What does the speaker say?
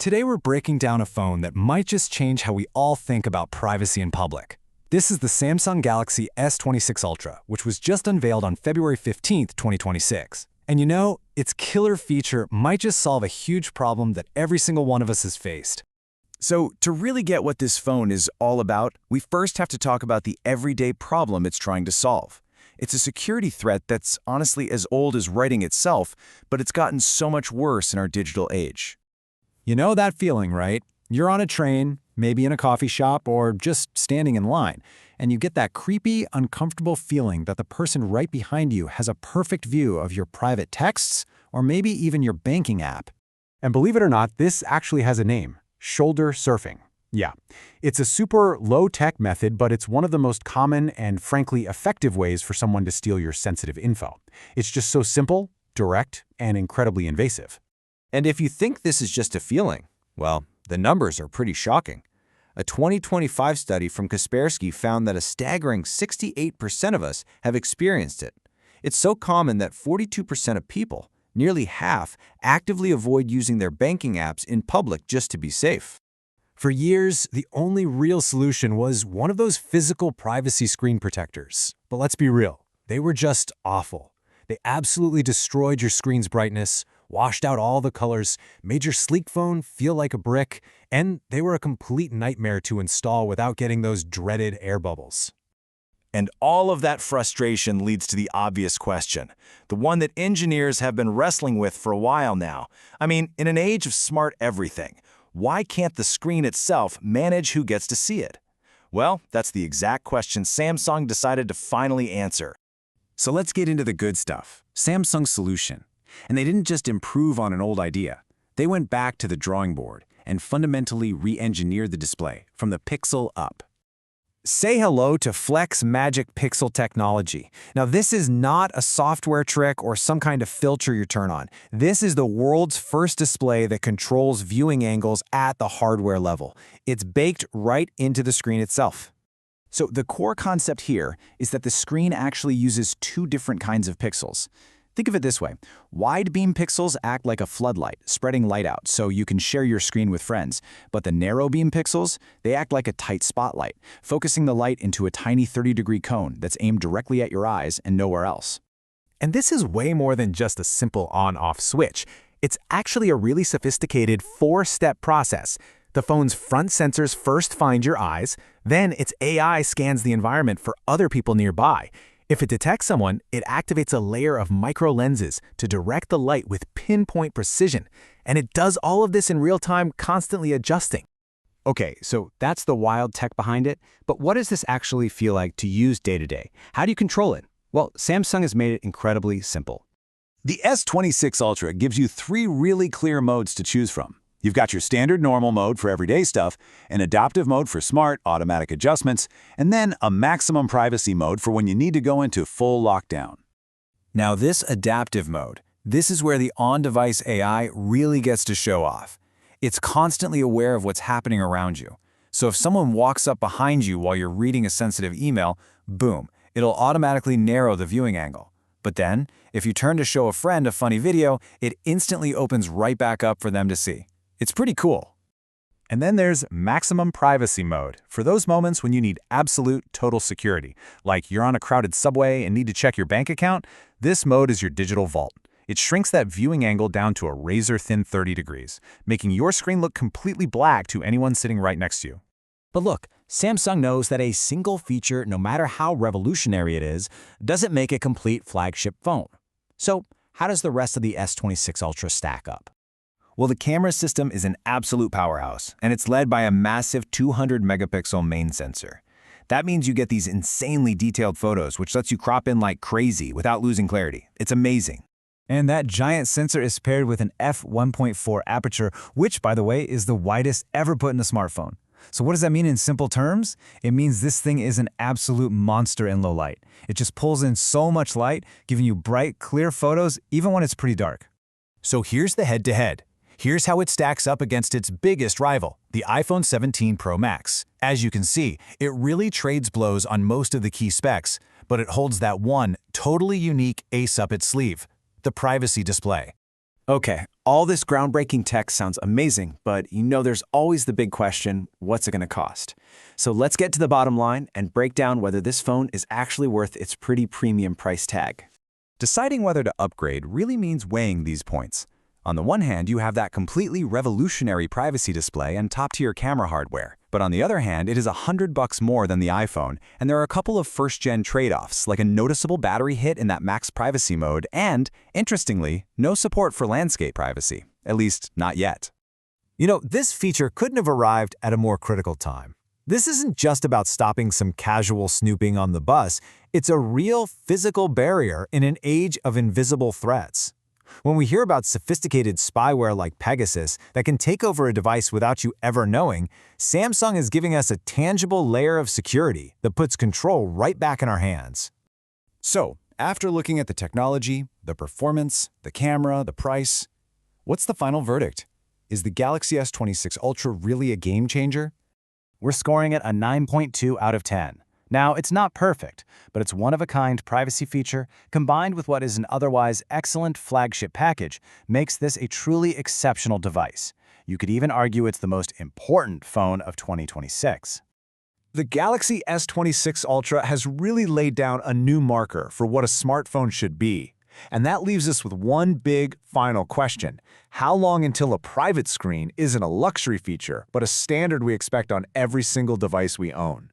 Today we're breaking down a phone that might just change how we all think about privacy in public. This is the Samsung Galaxy S26 Ultra, which was just unveiled on February 15, 2026. And you know, its killer feature might just solve a huge problem that every single one of us has faced. So, to really get what this phone is all about, we first have to talk about the everyday problem it's trying to solve. It's a security threat that's honestly as old as writing itself, but it's gotten so much worse in our digital age. You know that feeling, right? You're on a train, maybe in a coffee shop, or just standing in line, and you get that creepy, uncomfortable feeling that the person right behind you has a perfect view of your private texts, or maybe even your banking app. And believe it or not, this actually has a name: shoulder surfing. Yeah, it's a super low-tech method, but it's one of the most common and frankly effective ways for someone to steal your sensitive info. It's just so simple, direct, and incredibly invasive. And if you think this is just a feeling, well, the numbers are pretty shocking. A 2025 study from Kaspersky found that a staggering 68% of us have experienced it. It's so common that 42% of people, nearly half, actively avoid using their banking apps in public just to be safe. For years, the only real solution was one of those physical privacy screen protectors. But let's be real, they were just awful. They absolutely destroyed your screen's brightness, washed out all the colors, made your sleek phone feel like a brick, and they were a complete nightmare to install without getting those dreaded air bubbles. And all of that frustration leads to the obvious question, the one that engineers have been wrestling with for a while now. I mean, in an age of smart everything, why can't the screen itself manage who gets to see it? Well, that's the exact question Samsung decided to finally answer. So let's get into the good stuff, Samsung's solution. And they didn't just improve on an old idea. They went back to the drawing board and fundamentally re-engineered the display from the pixel up. Say hello to Flex Magic Pixel technology. Now, this is not a software trick or some kind of filter you turn on. This is the world's first display that controls viewing angles at the hardware level. It's baked right into the screen itself. So the core concept here is that the screen actually uses two different kinds of pixels. Think of it this way. Wide beam pixels act like a floodlight, spreading light out so you can share your screen with friends. But the narrow beam pixels, they act like a tight spotlight, focusing the light into a tiny 30-degree cone that's aimed directly at your eyes and nowhere else. And this is way more than just a simple on-off switch. It's actually a really sophisticated four-step process. The phone's front sensors first find your eyes, then its AI scans the environment for other people nearby. If it detects someone, it activates a layer of micro lenses to direct the light with pinpoint precision. And it does all of this in real time, constantly adjusting. Okay, so that's the wild tech behind it, but what does this actually feel like to use day to day? How do you control it? Well, Samsung has made it incredibly simple. The S26 Ultra gives you three really clear modes to choose from. You've got your standard normal mode for everyday stuff, an adaptive mode for smart, automatic adjustments, and then a maximum privacy mode for when you need to go into full lockdown. Now this adaptive mode, this is where the on-device AI really gets to show off. It's constantly aware of what's happening around you. So if someone walks up behind you while you're reading a sensitive email, boom, it'll automatically narrow the viewing angle. But then, if you turn to show a friend a funny video, it instantly opens right back up for them to see. It's pretty cool. And then there's maximum privacy mode, for those moments when you need absolute total security. Like you're on a crowded subway and need to check your bank account, this mode is your digital vault. It shrinks that viewing angle down to a razor-thin 30 degrees, making your screen look completely black to anyone sitting right next to you. But look, Samsung knows that a single feature, no matter how revolutionary it is, doesn't make a complete flagship phone. So, how does the rest of the S26 Ultra stack up? Well, the camera system is an absolute powerhouse, and it's led by a massive 200-megapixel main sensor. That means you get these insanely detailed photos, which lets you crop in like crazy without losing clarity. It's amazing. And that giant sensor is paired with an f1.4 aperture, which, by the way, is the widest ever put in a smartphone. So what does that mean in simple terms? It means this thing is an absolute monster in low light. It just pulls in so much light, giving you bright, clear photos, even when it's pretty dark. So here's the head-to-head. Here's how it stacks up against its biggest rival, the iPhone 17 Pro Max. As you can see, it really trades blows on most of the key specs, but it holds that one totally unique ace up its sleeve, the privacy display. Okay, all this groundbreaking tech sounds amazing, but there's always the big question, what's it going to cost? So let's get to the bottom line and break down whether this phone is actually worth its pretty premium price tag. Deciding whether to upgrade really means weighing these points. On the one hand, you have that completely revolutionary privacy display and top-tier camera hardware. But on the other hand, it is $100 more than the iPhone, and there are a couple of first-gen trade-offs, like a noticeable battery hit in that max privacy mode and, interestingly, no support for landscape privacy. At least, not yet. This feature couldn't have arrived at a more critical time. This isn't just about stopping some casual snooping on the bus. It's a real physical barrier in an age of invisible threats. When we hear about sophisticated spyware like Pegasus that can take over a device without you ever knowing, Samsung is giving us a tangible layer of security that puts control right back in our hands. So, after looking at the technology, the performance, the camera, the price, what's the final verdict? Is the Galaxy S26 Ultra really a game changer? We're scoring it a 9.2 out of 10. Now, it's not perfect, but its one-of-a-kind privacy feature, combined with what is an otherwise excellent flagship package, makes this a truly exceptional device. You could even argue it's the most important phone of 2026. The Galaxy S26 Ultra has really laid down a new marker for what a smartphone should be. And that leaves us with one big, final question. How long until a private screen isn't a luxury feature, but a standard we expect on every single device we own?